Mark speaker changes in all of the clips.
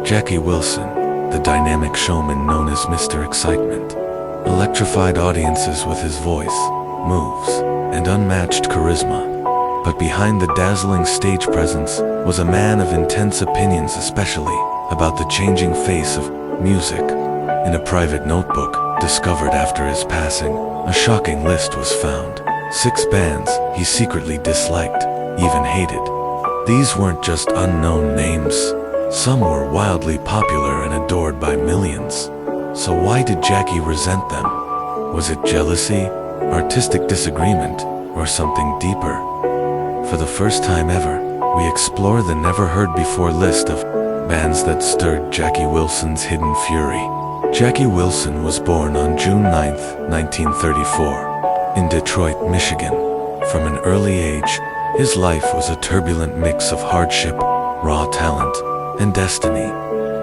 Speaker 1: Jackie Wilson, the dynamic showman known as Mr. Excitement, electrified audiences with his voice, moves, and unmatched charisma. But behind the dazzling stage presence was a man of intense opinions, especially about the changing face of music. In a private notebook discovered after his passing, a shocking list was found. 6 bands he secretly disliked, even hated. These weren't just unknown names. Some were wildly popular and adored by millions. So why did Jackie resent them? Was it jealousy, artistic disagreement, or something deeper? For the first time ever, we explore the never-heard-before list of bands that stirred Jackie Wilson's hidden fury. Jackie Wilson was born on June 9, 1934, in Detroit, Michigan. From an early age, his life was a turbulent mix of hardship, raw talent, and destiny.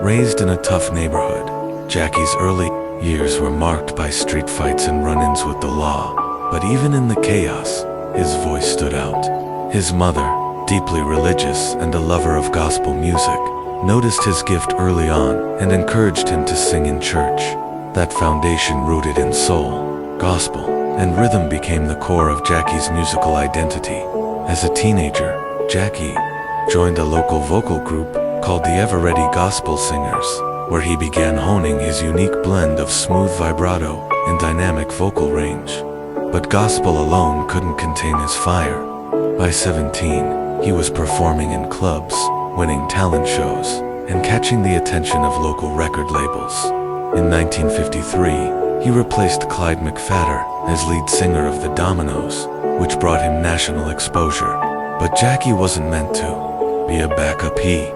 Speaker 1: Raised in a tough neighborhood, Jackie's early years were marked by street fights and run-ins with the law. But even in the chaos, his voice stood out. His mother, deeply religious and a lover of gospel music, noticed his gift early on and encouraged him to sing in church. That foundation rooted in soul, gospel, and rhythm became the core of Jackie's musical identity. As a teenager, Jackie joined a local vocal group called the Ever-Ready Gospel Singers, where he began honing his unique blend of smooth vibrato and dynamic vocal range. But gospel alone couldn't contain his fire. By 17, he was performing in clubs, winning talent shows, and catching the attention of local record labels. In 1953, he replaced Clyde McPhatter as lead singer of the Dominoes, which brought him national exposure. But Jackie wasn't meant to be a backup. He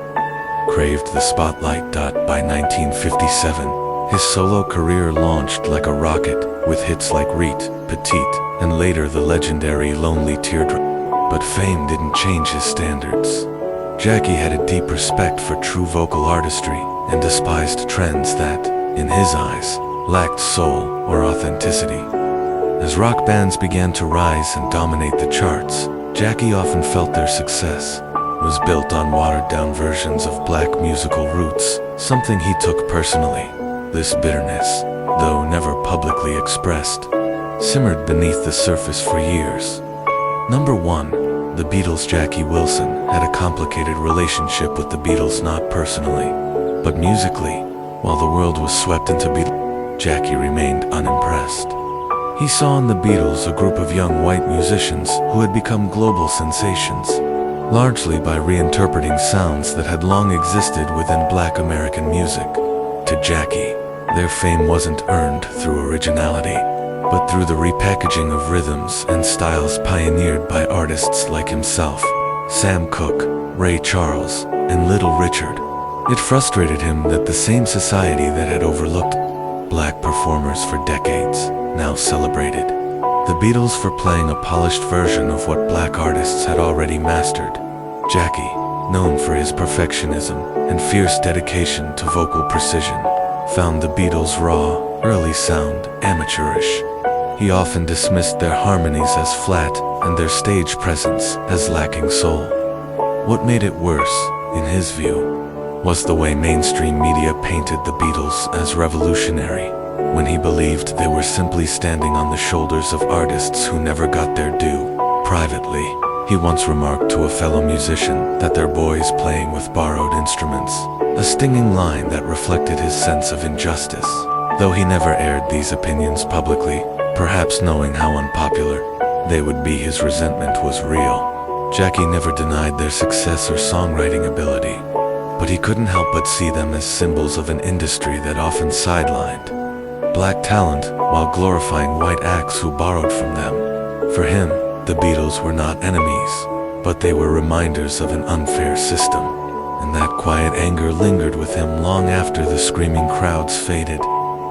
Speaker 1: craved the spotlight. By 1957, his solo career launched like a rocket, with hits like Reet, Petite, and later the legendary Lonely Teardrop. But fame didn't change his standards. Jackie had a deep respect for true vocal artistry and despised trends that, in his eyes, lacked soul or authenticity. As rock bands began to rise and dominate the charts, Jackie often felt their success was built on watered-down versions of black musical roots, something he took personally. This bitterness, though never publicly expressed, simmered beneath the surface for years. Number 1. The Beatles. Jackie Wilson had a complicated relationship with the Beatles, not personally, but musically. While the world was swept into Beatles, Jackie remained unimpressed. He saw in the Beatles a group of young white musicians who had become global sensations, largely by reinterpreting sounds that had long existed within black American music. To Jackie, their fame wasn't earned through originality, but through the repackaging of rhythms and styles pioneered by artists like himself, Sam Cooke, Ray Charles, and Little Richard. It frustrated him that the same society that had overlooked black performers for decades now celebrated the Beatles for playing a polished version of what black artists had already mastered. Jackie, known for his perfectionism and fierce dedication to vocal precision, found the Beatles' raw, early sound amateurish. He often dismissed their harmonies as flat and their stage presence as lacking soul. What made it worse, in his view, was the way mainstream media painted the Beatles as revolutionary, when he believed they were simply standing on the shoulders of artists who never got their due. Privately, he once remarked to a fellow musician that their boys playing with borrowed instruments, a stinging line that reflected his sense of injustice. Though he never aired these opinions publicly, perhaps knowing how unpopular they would be, his resentment was real. Jackie never denied their success or songwriting ability, but he couldn't help but see them as symbols of an industry that often sidelined black talent while glorifying white acts who borrowed from them. For him, the Beatles were not enemies, but they were reminders of an unfair system, and that quiet anger lingered with him long after the screaming crowds faded.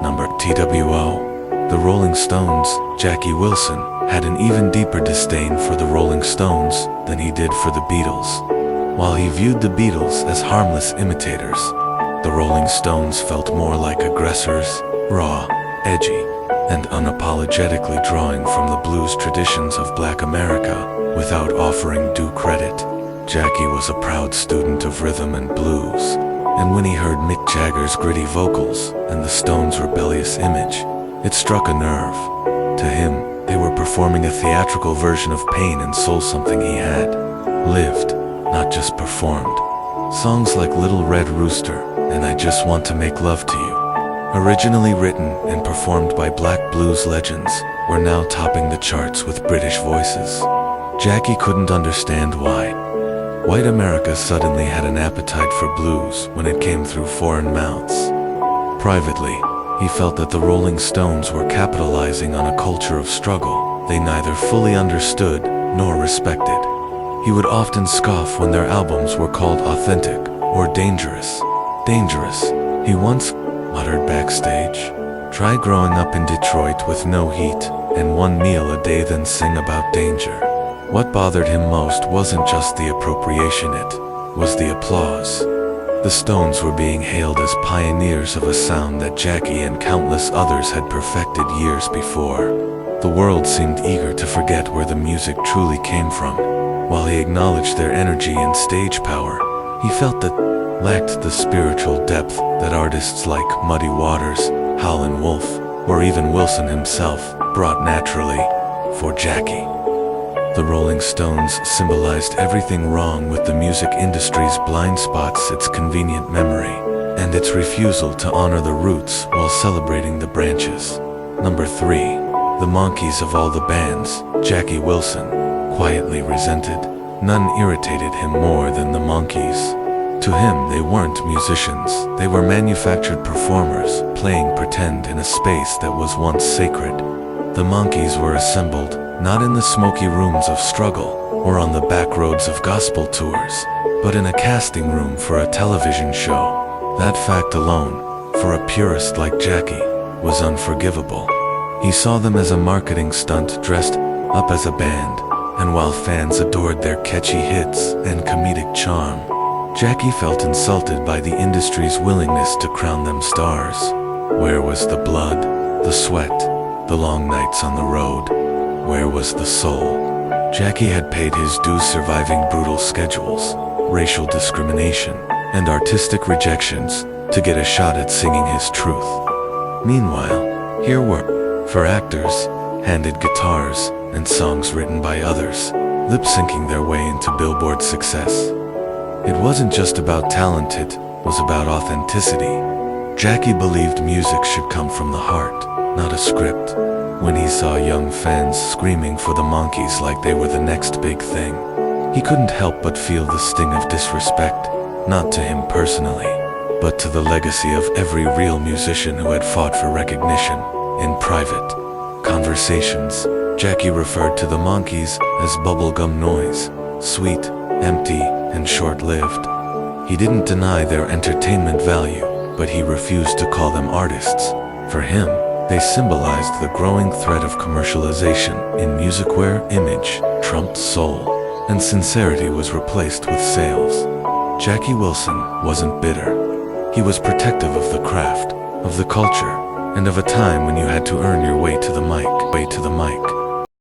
Speaker 1: Number 2. The Rolling Stones. Jackie Wilson had an even deeper disdain for the Rolling Stones than he did for the Beatles. While he viewed the Beatles as harmless imitators, the Rolling Stones felt more like aggressors, raw, edgy, and unapologetically drawing from the blues traditions of black America without offering due credit. Jackie was a proud student of rhythm and blues, And when he heard Mick Jagger's gritty vocals and the Stones' rebellious image, it struck a nerve. To him, they were performing a theatrical version of pain and soul, something he had lived, not just performed. Songs like Little Red Rooster and I Just Want to Make Love to You, originally written and performed by black blues legends, were now topping the charts with British voices. Jackie couldn't understand why. White America suddenly had an appetite for blues when it came through foreign mouths. Privately, he felt that the Rolling Stones were capitalizing on a culture of struggle they neither fully understood nor respected. He would often scoff when their albums were called authentic or dangerous. Dangerous, he once muttered backstage. Try growing up in Detroit with no heat and one meal a day, then sing about danger. What bothered him most wasn't just the appropriation, it was the applause. The Stones were being hailed as pioneers of a sound that Jackie and countless others had perfected years before. The world seemed eager to forget where the music truly came from. While he acknowledged their energy and stage power, he felt that lacked the spiritual depth that artists like Muddy Waters, Howlin' Wolf, or even Wilson himself brought naturally. For Jackie, the Rolling Stones symbolized everything wrong with the music industry's blind spots, its convenient memory, and its refusal to honor the roots while celebrating the branches. Number 3. The Monkees. Of all the bands Jackie Wilson quietly resented, none irritated him more than the Monkees. To him, they weren't musicians, they were manufactured performers, playing pretend in a space that was once sacred. The Monkees were assembled not in the smoky rooms of struggle or on the back roads of gospel tours, but in a casting room for a television show. That fact alone, for a purist like Jackie, was unforgivable. He saw them as a marketing stunt dressed up as a band, and while fans adored their catchy hits and comedic charm, Jackie felt insulted by the industry's willingness to crown them stars. Where was the blood, the sweat, the long nights on the road? Where was the soul? Jackie had paid his dues surviving brutal schedules, racial discrimination, and artistic rejections to get a shot at singing his truth. Meanwhile, here were, for actors, handed guitars and songs written by others, lip-syncing their way into Billboard success. It wasn't just about talent, it was about authenticity. Jackie believed music should come from the heart, not a script. When he saw young fans screaming for the Monkees like they were the next big thing, he couldn't help but feel the sting of disrespect, not to him personally, but to the legacy of every real musician who had fought for recognition. In private conversations, Jackie referred to the Monkees as bubblegum noise, sweet, empty, and short-lived. He didn't deny their entertainment value, but he refused to call them artists. For him, they symbolized the growing threat of commercialization in music where image trumped soul, and sincerity was replaced with sales. Jackie Wilson wasn't bitter. He was protective of the craft, of the culture, and of a time when you had to earn your way to the mic.